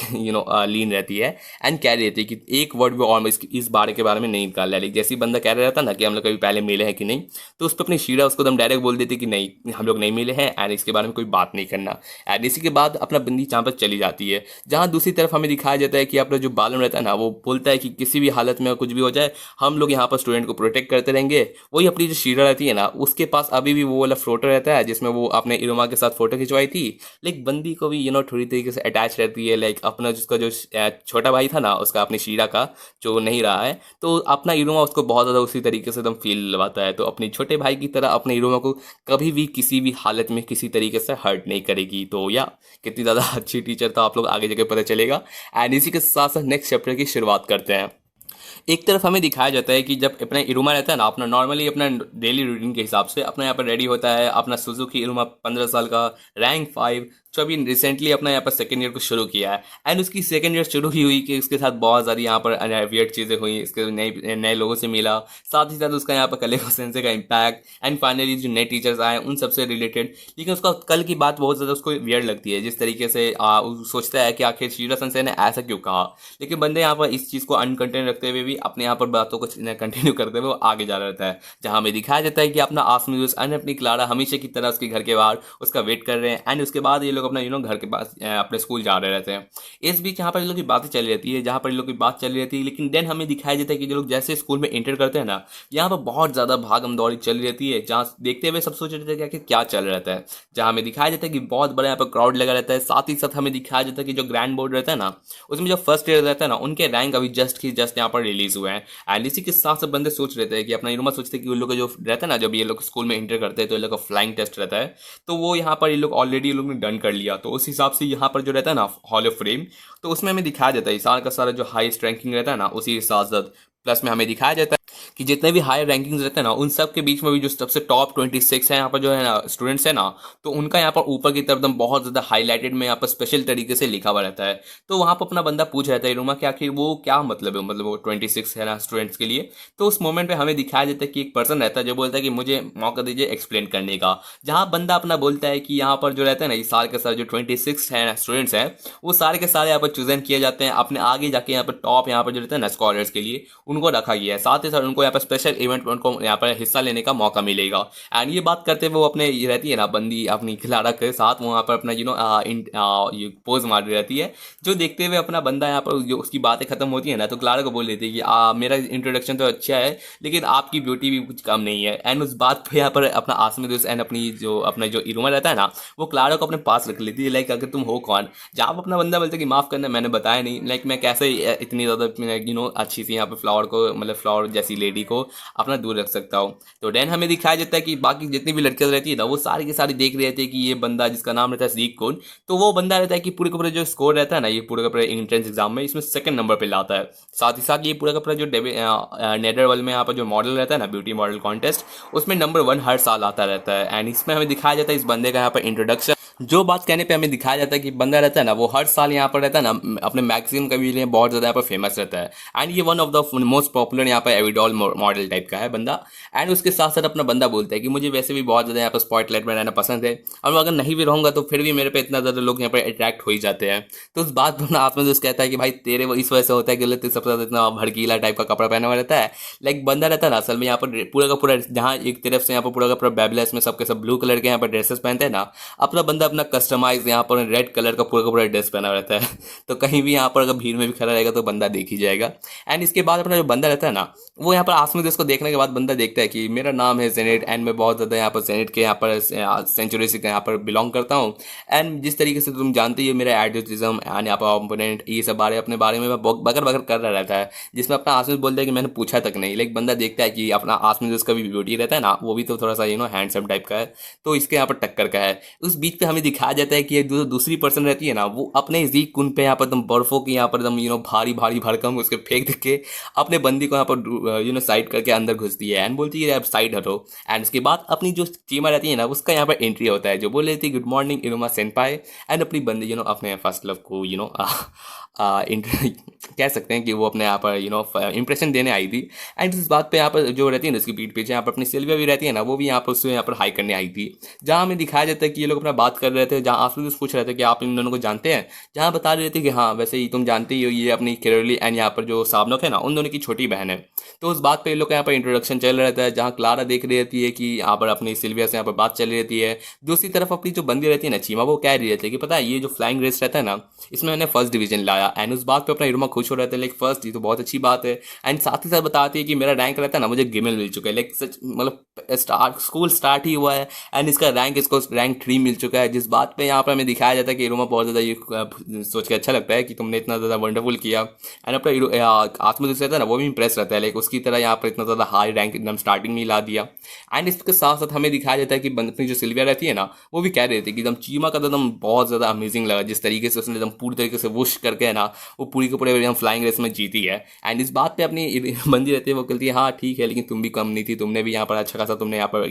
लीन रहती है एंड कह रही रहती है कि एक वर्ड भी और इस बारे के बारे में नहीं निकाल रहा है। जैसे ही बंदा कह रहा रहता ना कि हम लोग कभी पहले मिले हैं कि नहीं, तो उस पर अपनी शीरा उसको एकदम डायरेक्ट बोल देती कि नहीं हम लोग नहीं मिले हैं एंड इसके बारे में कोई बात नहीं करना। एंड इसी के बाद अपना बंदी जहाँ पर चली जाती है, जहाँ दूसरी तरफ हमें दिखाया जाता है कि अपना जो बालम रहता है ना वो बोलता है कि किसी भी हालत में कुछ भी हो जाए हम लोग यहाँ पर स्टूडेंट को प्रोटेक्ट करते रहेंगे। वही अपनी जो शीरा रहती है ना उसके पास अभी भी वो वाला फोटो रहता है जिसमें वो अपने इरोमा के साथ फोटो खिंचवाई थी। लाइक बंदी को भी थोड़ी तरीके से अटैच रहती है, लाइक अपना जिसका जो छोटा भाई था ना उसका अपनी शीरा का जो नहीं रहा है, तो अपना इरोमा उसको बहुत ज़्यादा उसी तरीके से एकदम फील दिलवाता है। तो अपने छोटे भाई की तरह अपने इरोमा को कभी भी किसी भी हालत में किसी तरीके से हर्ट नहीं करेगी। तो या कितनी ज़्यादा अच्छी टीचर था आप लोग आगे जाके पता चलेगा। एंड इसी के साथ साथ नेक्स्ट चैप्टर की शुरुआत करते हैं। एक तरफ हमें दिखाया जाता है कि जब अपना इरोमा रहता है ना अपना नॉर्मली अपना डेली रूटीन के हिसाब से अपना यहाँ पर रेडी होता है, अपना सुजुकी इरोमा 15 साल का रैंक 5 जो अभी रिसेंटली अपना यहाँ पर सेकेंड ईयर को शुरू किया है। एंड उसकी सेकेंड ईयर शुरू ही हुई कि उसके साथ बहुत सारी यहाँ पर वियर्ड चीज़ें हुई, इसके नए नए लोगों से मिला, साथ ही साथ उसका यहाँ पर कलेगो सेंसे का इम्पैक्ट, एंड फाइनली जो नए टीचर्स आए उन सबसे रिलेटेड। लेकिन उसका कल की बात बहुत ज़्यादा उसको वियर्ड लगती है, जिस तरीके से वो सोचता है कि आखिर शीरा सेंसे ने ऐसा क्यों कहा। लेकिन बंदे यहाँ पर इस चीज़ को अनकंटेन रखते हुए भी अपने यहाँ पर बातों को कंटिन्यू करते हुए वो आगे जा रहता है, जहाँ हमें दिखाया जाता है कि अपना आसमी एंड अपनी क्लारा हमेशा की तरह उसके घर के बाहर उसका वेट कर रहे हैं। एंड उसके बाद ये लोग अपना घर के पास अपने स्कूल जा रहे रहते हैं। इस बीच यहाँ पर ये लोग की बातें चली रहती है, जहाँ पर ये लोग की बात चली रहती है, लेकिन देन हमें दिखाया जाता है कि जो लोग जैसे स्कूल में एंटर करते हैं ना, यहाँ पर बहुत ज़्यादा भागम दौड़ी चली रहती है, जहाँ देखते हुए सब सोच रहे थे कि क्या चल रहता है। जहाँ हमें दिखाया जाता है कि बहुत बड़ा यहाँ पर क्राउड लगा रहता है। साथ ही साथ हमें दिखाया जाता है कि जो ग्रैंड बोर्ड रहता है ना, उसमें जो फर्स्ट ईयर रहता है ना, उनके रैंक अभी जस्ट यहाँ पर रिलीज हुए हैं। एंड इसी के साथ साथ बंदे सोच रहते हैं कि अपना इरमा सोचते हैं कि उन लोग का जो रहता है ना, जब ये लोग स्कूल में एंटर करते हैं तो ये लोग का फ्लाइंग टेस्ट रहता है, तो वो यहाँ पर ये लोग ऑलरेडी ये लोग ने डन कर लिया। तो उस हिसाब से यहाँ पर जो रहता है ना हॉल ऑफ फेम, तो उसमें हमें दिखाया जाता है सारा का सारा जो हाईएस्ट रैंकिंग रहता है ना, उसी के साथ साथ प्लस में हमें दिखाया जाता है कि जितने भी हायर रैंकिंग्स रहते हैं ना, उन सब के बीच में भी जो सबसे टॉप 26 है यहाँ पर जो है ना स्टूडेंट्स है ना, तो उनका यहाँ पर ऊपर की तरफ एकदम बहुत ज़्यादा हाईलाइटेड में यहाँ पर स्पेशल तरीके से लिखा हुआ रहता है। तो वहाँ पर अपना बंदा पूछ रहता है इरुमा कि आखिर वो क्या मतलब है, मतलब वो 26 है ना स्टूडेंट्स के लिए। तो उस मोमेंट पे हमें दिखाया जाता है कि एक पर्सन रहता है जो बोलता है कि मुझे मौका दीजिए एक्सप्लेन करने का। जहाँ बंदा अपना बोलता है कि यहाँ पर जो रहता है ना, ये सारे के सारे जो 26 है स्टूडेंट्स हैं, वो सारे के सारे यहाँ पर चूजन किए जाते हैं अपने आगे जाके यहाँ पर टॉप यहाँ पर जो रहता है ना स्कॉलर्स के लिए, उनको रखा गया है। साथ ही साथ उनको यहाँ पर स्पेशल इवेंट में उनको यहाँ पर हिस्सा लेने का मौका मिलेगा। एंड ये बात करते हुए वो अपने ये रहती है ना बंदी अपनी खिलाड़ा के साथ वहाँ पर अपना ये पोज मार रही रहती है, जो देखते हुए अपना बंदा यहाँ पर जो उसकी बातें खत्म होती है ना, तो क्लारा को बोल देती है कि मेरा इंट्रोडक्शन तो अच्छा है लेकिन आपकी ब्यूटी भी कुछ कम नहीं है। एंड उस बात पे यहाँ पर अपना आसमी दोस्त एंड अपना जो इरुमा रहता है ना, वो क्लारा को अपने पास रख लेती है, लाइक अगर तुम हो कौन। जहाँ अपना बंदा बोलता है कि माफ़ करना मैंने बताया नहीं, लाइक मैं कैसे इतनी ज़्यादा अच्छी सी यहाँ पर फ्लावर को, मतलब फ्लावर जैसी लेडी को अपना दूर रख सकता हूँ। तो देन हमें दिखाया जाता है कि बाकी जितनी भी लड़कियां रहती है ना, वो सारी की सारी देख रही रहती है कि ये बंदा जिसका नाम रहता है सीक कौन, तो वो बंदा रहता है कि पूरे का पूरा जो स्कोर रहता है ना, ये पूरे का पूरा एंट्रेंस एग्जाम में इसमें सेकंड नंबर पे लाता है। साथ ही साथ ये पूरा का पूरा जो नेदरवर्ल्ड में यहाँ पर जो मॉडल रहता है ना, ब्यूटी मॉडल कॉन्टेस्ट, उसमें नंबर 1 हर साल आता रहता है। एंड इसमें हमें दिखाया जाता है इस बंदे का यहाँ पर इंट्रोडक्शन, जो बात कहने पे हमें दिखाया जाता है कि बंदा रहता है ना, वो हर साल यहाँ पर रहता है ना, अपने मैगजीन के लिए बहुत ज़्यादा यहाँ पर फेमस रहता है। एंड ये one of the most popular यहाँ पर एविडॉल मॉडल टाइप का है बंदा। एंड उसके साथ साथ अपना बंदा बोलता है कि मुझे वैसे भी बहुत ज़्यादा यहाँ पर स्पॉटलाइट में रहना पसंद है, और अगर नहीं भी रहूँगा तो फिर भी मेरे पे इतना ज़्यादा लोग यहाँ पर अट्रैक्ट हो ही जाते हैं। तो उस बात पर आत्मदोष कहता है कि भाई तेरे वो इस वजह से होता है कि सबसे ज़्यादा इतना भड़कीला टाइप का कपड़ा पहना हुआ रहता है। लाइक बंदा रहता है ना असल में यहाँ पर पूरा का पूरा, जहाँ एक तरफ से यहाँ पर पूरा का पूरा बैबलेस में सबके सब ब्लू कलर के यहाँ पर ड्रेसेस पहनते हैं ना, अपना बंदा अपना कस्टमाइज यहाँ पर रेड कलर का पूरा ड्रेस पहना रहता है। तो कहीं भी यहाँ पर अगर भीड़ में भी खड़ा रहेगा तो बंदा देख ही जाएगा। एंड इसके बाद अपना जो बंदा रहता है ना, वो यहाँ पर आसमी देश को देखने के बाद बंदा देखता है कि मेरा नाम है जेनेट, एंड मैं बहुत ज़्यादा यहाँ पर जेनेट के यहाँ पर सेंचुरी से यहाँ पर बिलोंग करता हूँ। एंड जिस तरीके से तुम जानते ही हो मेरा एडजोटिज्म एंड यहाँ पर ऑपोनेंट, ये सब अपने बारे में बकर बकर कर रहा रहता है, जिसमें अपना आसमी बोलता है कि मैंने पूछा तक नहीं। लेकिन बंदा देखता है कि अपना आसमी दोस्त का भी ब्यूटी रहता है ना, वो भी तो थोड़ा सा हैंडसम टाइप का है, तो इसके यहाँ पर टक्कर का है। उस बीच पे हमें दिखाया जाता है कि जो दूसरी पर्सन रहती है ना, वो अपने जीक कुन पे यहाँ पर एकदम बर्फों की यहाँ पर एकदम भारी भारी भड़कम उसके फेंक के अपने बंदी को यहाँ पर साइड करके अंदर घुसती है एंड बोलती है अब साइड हटो। एंड उसके बाद अपनी जो चीमा रहती है ना, उसका यहाँ पर एंट्री होता है, जो बोल रही थी गुड मॉर्निंग इरुमा सेनपाई। एंड अपनी बंदी अपने फर्स्ट लव को कह सकते हैं कि वो अपने यहाँ पर इंप्रेशन देने आई थी। एंड इस बात पे यहाँ पर जो रहती है ना उसकी पीठ पीछे यहाँ पर अपनी सिल्विया भी रहती है ना, वो भी यहाँ पर उससे यहाँ पर हाई करने आई थी। जहाँ हमें दिखाया जाता है कि ये लोग अपना बात कर रहे थे, जहाँ आसमी पूछ रहे थे कि आप इन दोनों को जानते हैं, जहाँ बता रहे थे कि हाँ वैसे ही तुम जानते ही हो ये अपनी केरोली एंड यहाँ पर जो साबनक है ना, उन दोनों की छोटी बहन है। तो उस बात पर ये लोग का यहाँ पर इंट्रोडक्शन चल रहता है, जहाँ क्लारा देख रही रहती है कि यहाँ पर अपनी सिल्विया से यहाँ पर बात चल रही रहती है। दूसरी तरफ अपनी जो बंदी रहती है ना चीमा, वो कह रही रहती है कि पता है ये जो फ्लाइंग रेस रहता है ना, इसमें मैंने फर्स्ट डिवीजन लाया। एंड उस बात पर अपना इरुमा खुश हो रहा था, लाइक फर्स्ट, ये तो बहुत अच्छी बात है। एंड साथ ही साथ बताती है कि मेरा रैंक रहता है ना, मुझे गिमेल मिल चुका है, लाइक सच मतलब स्कूल स्टार्ट ही हुआ है एंड इसका इसको रैंक 3 मिल चुका है। जिस बात पे यहाँ पर हमें दिखाया जाता है कि इरुमा बहुत ज़्यादा ये सोच के अच्छा लगता है कि तुमने इतना ज़्यादा वंडरफुल किया। एंड अपना आत्मविश्वास रहता है ना, वो भी इंप्रेस रहता है, लाइक उसकी तरह यहाँ पर इतना ज़्यादा हाई रैंक एकदम स्टार्टिंग में ही ला दिया। एंड इसके साथ साथ हमें दिखाया जाता है कि अपनी जो सिल्विया रहती है ना, वो भी कह रही थी कि एकदम चीमा का एकदम बहुत ज़्यादा अमेजिंग लगा, जिस तरीके से उसने एकदम पूरी तरीके से वुश करके है ना, वो पूरी के पूरे एकदम फ्लाइंग रेस में जीती है। एंड इस बात पे अपनी बंदी रहती है, वो कहती है हाँ ठीक है लेकिन तुम भी कम नहीं थी, तुमने भी यहाँ पर अच्छा खासा तुमने यहाँ पर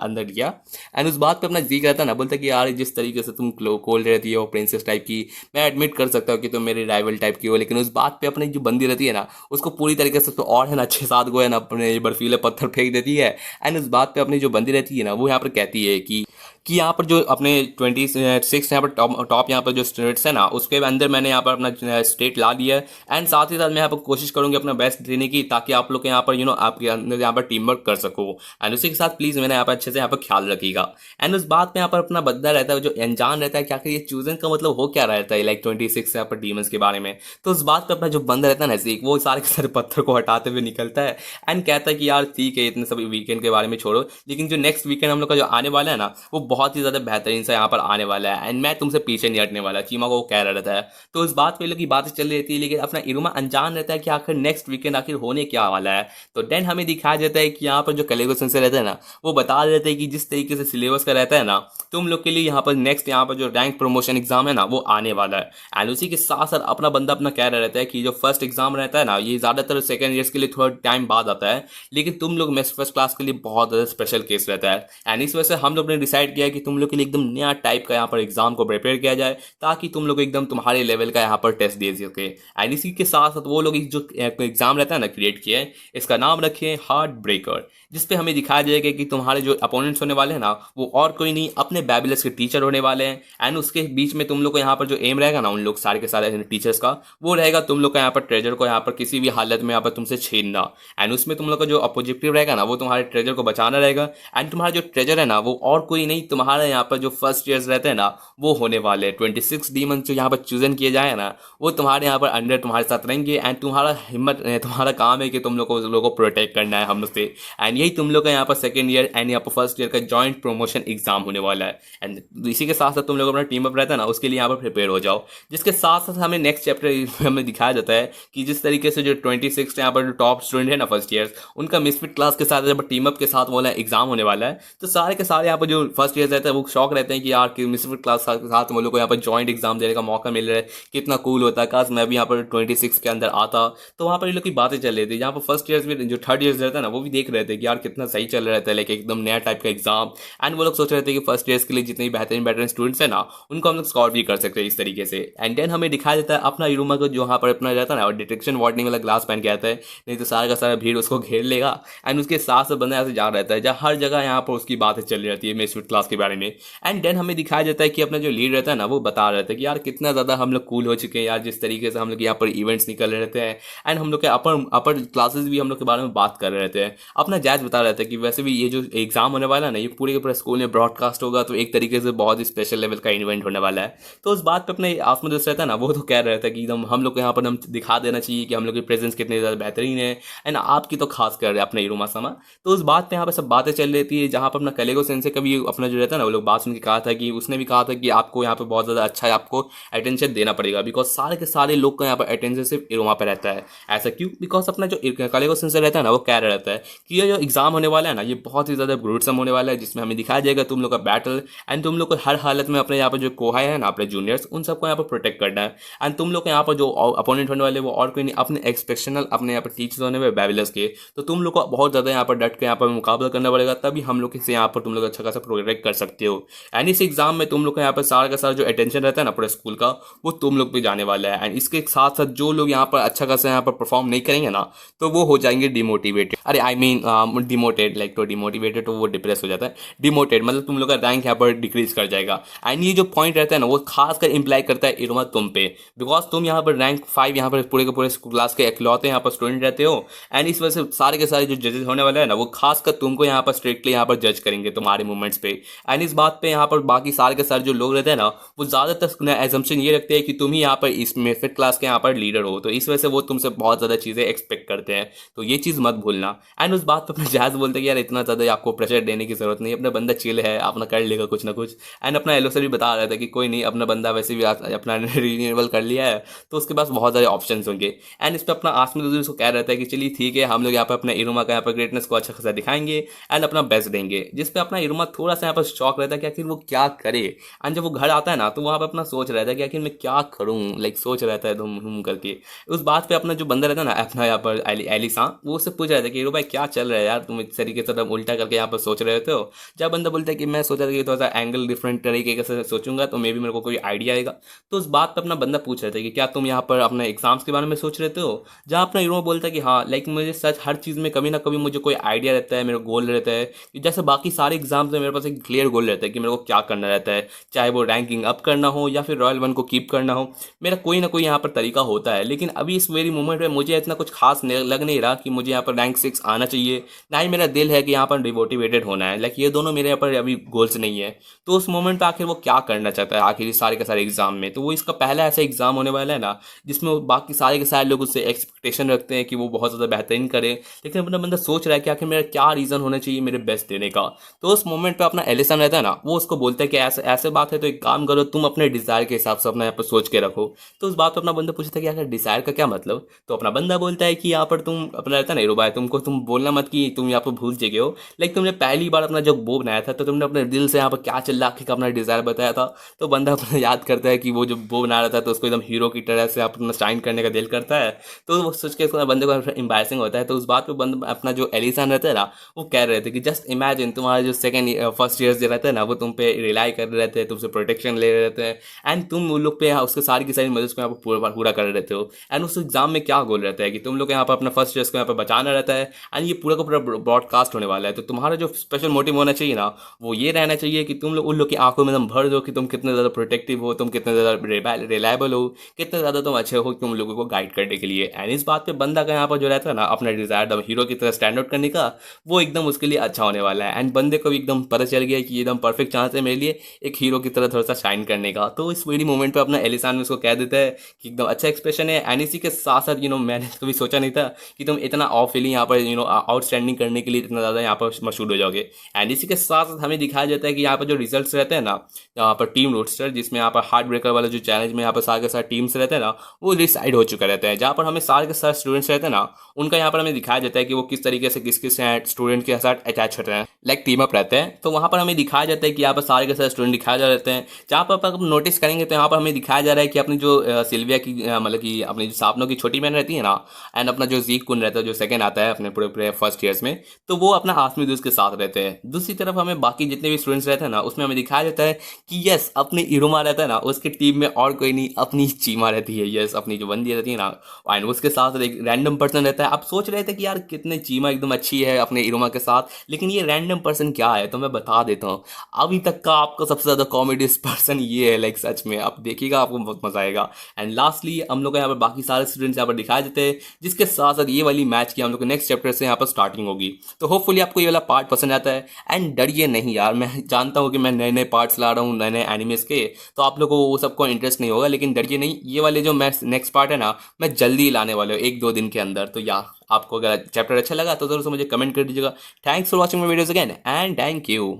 अंदर लिया। एंड उस बात पे अपना जी कहता है ना, बोलता है कि यार जिस तरीके से तुम कोल्ड रहती हो प्रिंसेस टाइप की, मैं एडमिट कर सकता हूँ कि तुम मेरी राइवल टाइप की हो, लेकिन उस बात पे अपनी जो बंदी रहती है ना उसको पूरी तरीके से तो और है ना 6-7 गो है ना अपने बर्फीले पत्थर फेंक देती है। एंड उस बात पे अपनी जो बंदी रहती है ना वो यहाँ पर कहती है कि यहाँ पर जो अपने 26 यहाँ पर टॉप यहाँ पर जो स्टेट्स है ना उसके अंदर मैंने यहाँ पर अपना स्टेट ला दिया है। एंड साथ ही साथ मैं यहाँ पर कोशिश करूँगी अपना बेस्ट देने की, ताकि आप लोग यहाँ पर आपके अंदर यहाँ पर टीम वर्क कर सको। एंड उसी के साथ प्लीज़ मैंने यहाँ पर अच्छे से यहाँ पर ख्याल रखिएगा। एंड उस बात में यहाँ पर अपना बंदा रहता है जो अनजान रहता है कि आखिर ये चूजन का मतलब हो क्या रहता है, लाइक 26 यहाँ पर डीमंस के बारे में। तो उस बात पर अपना जो बंदा रहता है ना सीख, वो सारे के सारे पत्थर को हटाते हुए निकलता है एंड कहता है कि यार ठीक है इतने सभी वीकेंड के बारे में छोड़ो, लेकिन जो नेक्स्ट वीकेंड हम लोग का जो आने वाला है ना वो बहुत ही ज़्यादा बेहतरीन सा यहाँ पर आने वाला है एंड मैं तुमसे पीछे नहीं हटने वाला, चीमा को वो कह रहा रहता है। तो इस बात पे लोग की बातें चल रही रहती है, लेकिन अपना इरुमा अनजान रहता है कि आखिर नेक्स्ट वीकेंड आखिर होने क्या वाला है। तो देन हमें दिखाया जाता है कि यहाँ पर जो कलेगो सेंसे रहता है ना वो बता देते हैं कि जिस तरीके से सिलेबस का रहता है ना तुम लोग के लिए यहाँ पर नेक्स्ट यहाँ पर जो रैंक प्रमोशन एग्जाम है ना वो आने वाला है। एंड उसी के साथ साथ अपना बंदा अपना कह रहा रहता है कि जो फर्स्ट एग्जाम रहता है ना ये ज़्यादातर सेकंड ईयर्स के लिए थोड़ा टाइम बाद आता है, लेकिन तुम लोग मेस फर्स्ट क्लास के लिए बहुत ज़्यादा स्पेशल केस रहता है। एंड इस वजह से हम लोग ने डिसाइड किया है कि तुम लोग के लिए एकदम नया टाइप का यहाँ पर एग्जाम को प्रिपेयर किया जाए, ताकि तुम लोग एकदम तुम्हारे लेवल का यहाँ पर टेस्ट दे सके। एंड इसी के साथ साथ वो लोग जो एग्जाम रहता है ना क्रिएट किया है, इसका नाम रखे हार्ट ब्रेकर, जिसपे हमें दिखाया जाएगा कि तुम्हारे जो अपोनेंट्स होने वाले हैं ना वो और कोई नहीं अपने बैबिलस के टीचर होने वाले हैं। एंड उसके बीच में तुम लोग को यहाँ पर जो एम रहेगा ना उन लोग सारे के सारे टीचर्स का, वो रहेगा तुम लोग का यहाँ पर ट्रेजर को यहाँ पर किसी भी हालत में यहाँ पर तुमसे छीनना। एंड उसमें तुम लोग का जो ऑब्जेक्टिव रहेगा ना वो तुम्हारे ट्रेजर को बचाना रहेगा। एंड तुम्हारा जो ट्रेजर है ना वो और कोई नहीं, तुम्हारा यहाँ पर जो फर्स्ट ईयर्स रहते हैं ना वो होने वाले 26 डीमन जो यहाँ पर चूजन किए जाए ना वो तुम्हारे यहाँ पर अंडर तुम्हारे साथ रहेंगे। एंड तुम्हारा हिम्मत तुम्हारा काम है कि तुम लोग को प्रोटेक्ट करना है हम लोग से। एंड यही तुम लोग का यहाँ पर सेकंड ईयर एंड यहाँ पर फर्स्ट ईयर का जॉइंट प्रमोशन एग्जाम होने वाला है। एंड इसी के साथ साथ तुम लोग अपना टीम अप रहता है ना उसके लिए यहाँ पर प्रिपेयर हो जाओ। जिसके साथ साथ हमें नेक्स्ट चैप्टर हमें दिखाया जाता है कि जिस तरीके से जो 26 यहाँ पर जो टॉप स्टूडेंट है ना फर्स्ट ईयर उनका मिसफिट क्लास के साथ जब टीम अप के साथ वाला एग्जाम होने वाला है, तो सारे के सारे यहाँ पर जो फर्स्ट ईयर रहता है वो शौक रहते हैं कि यार मिसफिट क्लास के साथ वो लोग को यहाँ पर जॉइंट एग्जाम देने का मौका मिल रहा है, कितना कूल होता है, काश मैं भी यहाँ पर 26 के अंदर आता। तो वहाँ पर ये लोग की बातें चल रही थी, जहाँ पर फर्स्ट ईयर में जो थर्ड ईयर रहता है ना वो भी देख रहे थे कि यार कितना सही चल रहा है, लाइक एकदम नया टाइप का एग्जाम। एंड वो लोग सोच रहे थे कि फर्स्ट ईयर्स के लिए जितने बेहतरीन स्टूडेंट्स हैं ना उनको हम लोग स्कॉर भी कर सकते हैं इस तरीके से। एंड देन हमें दिखाया जाता है अपना इरुमा को जो वहाँ पर अपना रहता है ना और डिटेक्शन वार्निंग वाला ग्लास पहन के आता है, नहीं तो सारा का सारा भीड़ उसको घेर लेगा। एंड उसके साथ साथ बंदा ऐसे जा रहता है जहाँ हर जगह यहाँ पर उसकी बातें चल रही रहती है मिसफिट क्लास के बारे में। एंड देन हमें दिखाया जाता है कि अपना जो लीड रहता है ना वो बता रहा था कि यार कितना ज़्यादा हम लोग कूल हो चुके हैं यार, जिस तरीके से हम लोग यहाँ पर इवेंट्स निकल रहे रहते हैं। एंड हम लोग के अपर क्लासेस भी हम लोग के बारे में बात कर रहे थे। अपना जैज बता रहा था कि वैसे भी ये जो एग्जाम होने वाला है ना ये पूरे के पूरे स्कूल में ब्रॉडकास्ट होगा, तो एक तरीके से बहुत ही स्पेशल लेवल का इवेंट होने वाला है। तो उस बात पे अपने आसमदोस्त रहता है ना वो तो कह रहा था कि एकदम हम लोग को यहाँ पर हम दिखा देना चाहिए कि हम लोग की प्रेजेंस कितनी ज़्यादा बेहतरीन है एंड आपकी तो खास कर रहे हैं अपने इरुमा समा। तो उस बात पे यहाँ पर सब बातें चल रही थी, जहाँ पर अपना कलेगो सेंसे का भी अपना जो रहता है ना वो लोग बात सुन के कहा था कि उसने भी कहा था कि आपको यहाँ पर बहुत ज़्यादा अच्छा है, आपको अटेंशन देना पड़ेगा, बिकॉज सारे के सारे लोग का यहाँ पर अटेंशन सिर्फ इरुमा पर रहता है। ऐसा क्यों? बिकॉज अपना जो कलेगो सेंसे रहता है ना वो कह रहा रहता है कि ये जो एग्जाम होने वाला है ना ये बहुत ही ज़्यादा ग्रूटसम होने वाला है, जिसमें हमें दिखाया जाएगा तुम लोग का बैटल। एंड तुम लोग को हर हालत में अपने यहाँ पर जो कोहाई है ना अपने जूनियर्स उन सबको यहाँ पर प्रोटेक्ट करना है। एंड तुम लोग को यहाँ पर जो अपोनेंट होने वाले वो और कोई नहीं अपने एक्सपेक्शनल अपने यहाँ पर टीचर्स होने वाले बैबिलर्स के, तो तुम लोग को बहुत ज़्यादा यहाँ पर डट के यहाँ पर मुकाबला करना पड़ेगा, तभी हम लोग से यहाँ पर तुम लोग अच्छा खासा प्रोटेक्ट कर सकते हो। एंड इस एग्जाम में तुम लोग का यहाँ पर सारा का सारा जो अटेंशन रहता है ना पूरे स्कूल का वो तुम लोग पे जाने वाला है। एंड इसके साथ साथ जो लोग यहाँ पर अच्छा खासा यहाँ पर परफॉर्म नहीं करेंगे ना तो वो हो जाएंगे डिमोटिवेटेड, अरे आई मीन डिमोटेड, लाइक तो डिमोटिवेटेड तो वो डिप्रेस हो जाता है, डिमोटेड मतलब तुम लोग का रैंक यहाँ पर डिक्रीज कर जाएगा। एंड ये जो पॉइंट रहता है ना वो खासकर इंप्लाई करता है इरुमा तुम पे, बिकॉज तुम यहाँ पर रैंक 5 यहाँ पर पूरे के पूरे क्लास के इकलौते यहाँ पर स्टूडेंट रहते हो। एंड इस वजह से सारे के सारे जो जजेस होने वाले हैं ना वो खासकर तुमको यहाँ पर स्ट्रिक्टली यहाँ पर जज करेंगे तुम्हारे मूवमेंट्स पे। एंड इस बात पे यहाँ पर बाकी सारे के सारे जो लोग रहते हैं ना वो ज़्यादातर एजम्पशन ये रखते हैं कि तुम ही यहाँ पर इस मेफिट क्लास के यहाँ पर लीडर हो, तो इस वजह से वो तुमसे बहुत ज़्यादा चीज़ें एक्सपेक्ट करते हैं, तो ये चीज़ मत भूलना। एंड उस बात पर अपना जहाज बोलते हैं कि यार इतना ज़्यादा आपको प्रेशर देने की जरूरत नहीं, अपना बंदा चिल है, अपना कर लेगा कुछ ना कुछ। एंड अपना एलो सर भी बता रहा था कि कोई नहीं, अपना बंदा वैसे भी अपना रिन्यूएबल कर लिया है तो उसके पास बहुत सारे ऑप्शन होंगे। एंड इस पर अपना आसमी उसको कह रहा था कि चलिए ठीक है हम लोग यहाँ पर अपना इरुमा का यहाँ पर ग्रेटनेस को अच्छा खासा दिखाएंगे एंड अपना बेस्ट देंगे, जिस पे अपना इरुमा थोड़ा सा यहाँ पर पर शौक रहता है कि आखिर वो क्या करे। एंड जब वो घर आता है ना तो वहाँ पर अपना सोच रहता है कि आखिर मैं क्या करूँ, लाइक सोच रहता है धूम करके। उस बात पे अपना जो बंदा रहता है ना, अपना यहाँ पर एलिसा, वो उससे पूछ रहा था कि हीरो भाई क्या चल रहा है यार, तुम इस तरीके से तुम उल्टा करके यहाँ पर सोच रहे थे हो। जब बंदा बोलता है कि मैं सोचा था कि थोड़ा सा एंगल डिफरेंट तरीके से सोचूंगा तो मे भी मेरे को कोई आइडिया आएगा। तो उस बात पर अपना बंदा पूछ रहा था कि क्या तुम यहाँ पर अपने एग्जाम्स के बारे में सोच रहे हो। जहाँ अपना हीरो बोलता है कि हाँ, लाइक मुझे सच हर चीज़ में कभी ना कभी मुझे कोई आइडिया रहता है, मेरा गोल रहता है कि जैसे बाकी सारे एग्जाम्स में मेरे पास एक क्लियर गोल रहता है कि मेरे को क्या करना रहता है, चाहे वो रैंकिंग अप करना हो या फिर रॉयल वन को कीप करना हो। मेरा कोई ना कोई यहाँ पर तरीका होता है। लेकिन अभी इस वेरी मोमेंट में मुझे इतना कुछ खास लग नहीं रहा कि मुझे यहाँ पर रैंक 6 आना चाहिए, ना ही मेरा दिल है कि यहाँ पर डिमोटिवेटेड होना है। लाइक ये दोनों मेरे यहाँ पर अभी गोल्स नहीं है। तो उस मोमेंट पे आखिर वो क्या करना चाहता है आखिर इस सारे के सारे एग्जाम में। तो वो इसका पहला ऐसा एग्जाम होने वाला है ना जिसमें वो बाकी सारे के सारे लोग उससे एक्सपेक्टेशन रखते हैं कि वो बहुत ज़्यादा बेहतरीन करे। लेकिन अपना बंदा सोच रहा है कि आखिर मेरा क्या रीज़न होना चाहिए मेरे बेस्ट देने का। तो उस मोमेंट पे अपना एलिसन रहता है ना, वो उसको बोलता है कि ऐसे ऐसे बात है तो एक काम करो, तुम अपने डिज़ायर के हिसाब से अपना यहाँ पर सोच के रखो। तो उस बात पर अपना बंदा पूछता है कि आखिर डिज़ायर का क्या मतलब। तो अपना बंदा बोलता है कि यहाँ पर तुम अपना रहता है ना हीरो भाई, तुमको तुम बोलना मत कि तुम यहाँ पर भूल चुके हो। लाइक तुमने पहली बार अपना जब बो बनाया था तो तुमने अपने दिल से यहाँ पर क्या चिल्ला के अपना डिज़ायर बताया था। तो बंदा अपना याद करता है कि वो जब बो बना रहा था तो उसको एकदम हीरो की तरह से अपना शाइन करने का दिल करता है। तो वो सोच के उसका बंदे को एम्बैरसिंग होता है। तो उस बात पे बंद अपना जो एलिसन रहता है ना, वो कह रहे थे कि जस्ट इमेजिन तुम्हारे जो सेकंड फर्स्ट ईयर्स जो रहते हैं ना, वो तुम पे रिलाई कर रहे रहते हैं, तुमसे प्रोटेक्शन ले रहे रहते हैं। एंड तुम उन लोग पे उसके सारी की सारी मदद को यहाँ पर पूरा कर रहे रहते हो। एंड उस एग्जाम में क्या गोल रहता है कि तुम लोग यहाँ पर अपना फर्स्ट ईयर्स को यहाँ पर बचाना रहता है। एंड ये पूरा का पूरा ब्रॉडकास्ट होने वाला है। तो तुम्हारा जो स्पेशल मोटिव होना चाहिए ना, वो ये रहना चाहिए कि तुम लोग उन लोग की आंखों में तुम भर दो कि तुम कितने ज़्यादा प्रोटेक्टिव हो, तुम कितने ज़्यादा रिलायबल हो, कितने ज़्यादा तुम अच्छे हो तुम लोगों को गाइड करने के लिए। एंड इस बात पे बंदा का यहाँ पर जो रहता है ना अपना डिजायर हीरो की तरह स्टैंड आउट करने का, वो एकदम उसके लिए अच्छा होने वाला है। एंड बंदे को भी एकदम पता चल गया कि एकदम परफेक्ट चांस है मेरे लिए एक हीरो की तरह थोड़ा सा शाइन करने का। तो इस वेरी मोमेंट पे अपना एलिसान उसको कह देता है कि एकदम अच्छा एक्सप्रेशन है। एंड इसी के साथ साथ मैंने कभी सोचा नहीं था कि तुम इतना ऑफ फीलिंग यहाँ पर आउटस्टैंडिंग करने के लिए इतना ज़्यादा यहाँ पर मशहूर हो जाओगे। एंड इसी के साथ साथ हमें दिखाया जाता है कि यहाँ पर जो रिजल्ट्स रहते हैं ना, यहाँ पर टीम रोस्टर जिसमें यहाँ पर हार्ट ब्रेकर वाला जो चैलेंज में यहाँ पर सारे के सारे टीम्स रहते हैं ना, वो डिसाइड हो चुका रहता है। जहाँ पर हमें सारे के सारे स्टूडेंट्स रहते हैं ना, उनका यहाँ पर हमें दिखाया जाता है कि वो किस तरीके से किस किस स्टूडेंट के साथ अटैच होते हैं, लाइक टीम अप रहते हैं। तो वहाँ पर हमें दिखाया जाता है कि यहाँ पर सारे के सारे स्टूडेंट दिखाए जा रहते हैं। जहाँ पर आप नोटिस करेंगे तो यहाँ पर हमें दिखाया जा रहा है कि अपनी जो सिल्विया की मतलब कि अपनी जो सापनों की छोटी बहन रहती है ना, एंड अपना जो जीक कुन रहता है जो सेकंड आता है अपने पूरे पूरे फर्स्ट ईयर्स में, तो वो अपना आसमी दोस्त के साथ रहते हैं। दूसरी तरफ हमें बाकी जितने भी स्टूडेंट्स रहते हैं ना, उसमें हमें दिखाया जाता है कि यस अपनी इरुमा रहता है ना, उसकी टीम में और कोई नहीं अपनी चीमा रहती है। यस अपनी जो बंदी रहती है ना, एंड उसके साथ एक रैंडम पर्सन रहता है। आप सोच रहे थे कि यार कितने चीमा एकदम अच्छी है अपने इरुमा के साथ, लेकिन ये रैंडम पर्सन क्या है तो मैं बता देता हूँ। अभी तक का आपको सबसे ज़्यादा कॉमेडी पर्सन ये है। लाइक सच में आप देखिएगा आपको बहुत मजा आएगा। एंड लास्टली हम लोग यहाँ पर बाकी सारे स्टूडेंट्स यहाँ पर दिखाए देते हैं, जिसके साथ साथ ये वाली मैच की हम लोग को नेक्स्ट चैप्टर से यहाँ पर स्टार्टिंग होगी। तो होपफुली आपको ये वाला पार्ट पसंद आता है। एंड डरिए नहीं यार, मैं जानता हूँ कि मैं नए नए पार्ट्स ला रहा हूँ नए नए एनिमेस के, तो आप लोगों को वो सबको इंटरेस्ट नहीं होगा। लेकिन डरिए नहीं, ये वाले जो मैं नेक्स्ट पार्ट है ना, मैं जल्दी लाने वाला हूँ 1-2 दिन के अंदर। तो या आपको अगर चैप्टर अच्छा लगा तो जरूर से मुझे कमेंट कर दीजिएगा। Thanks for watching my videos again and thank you.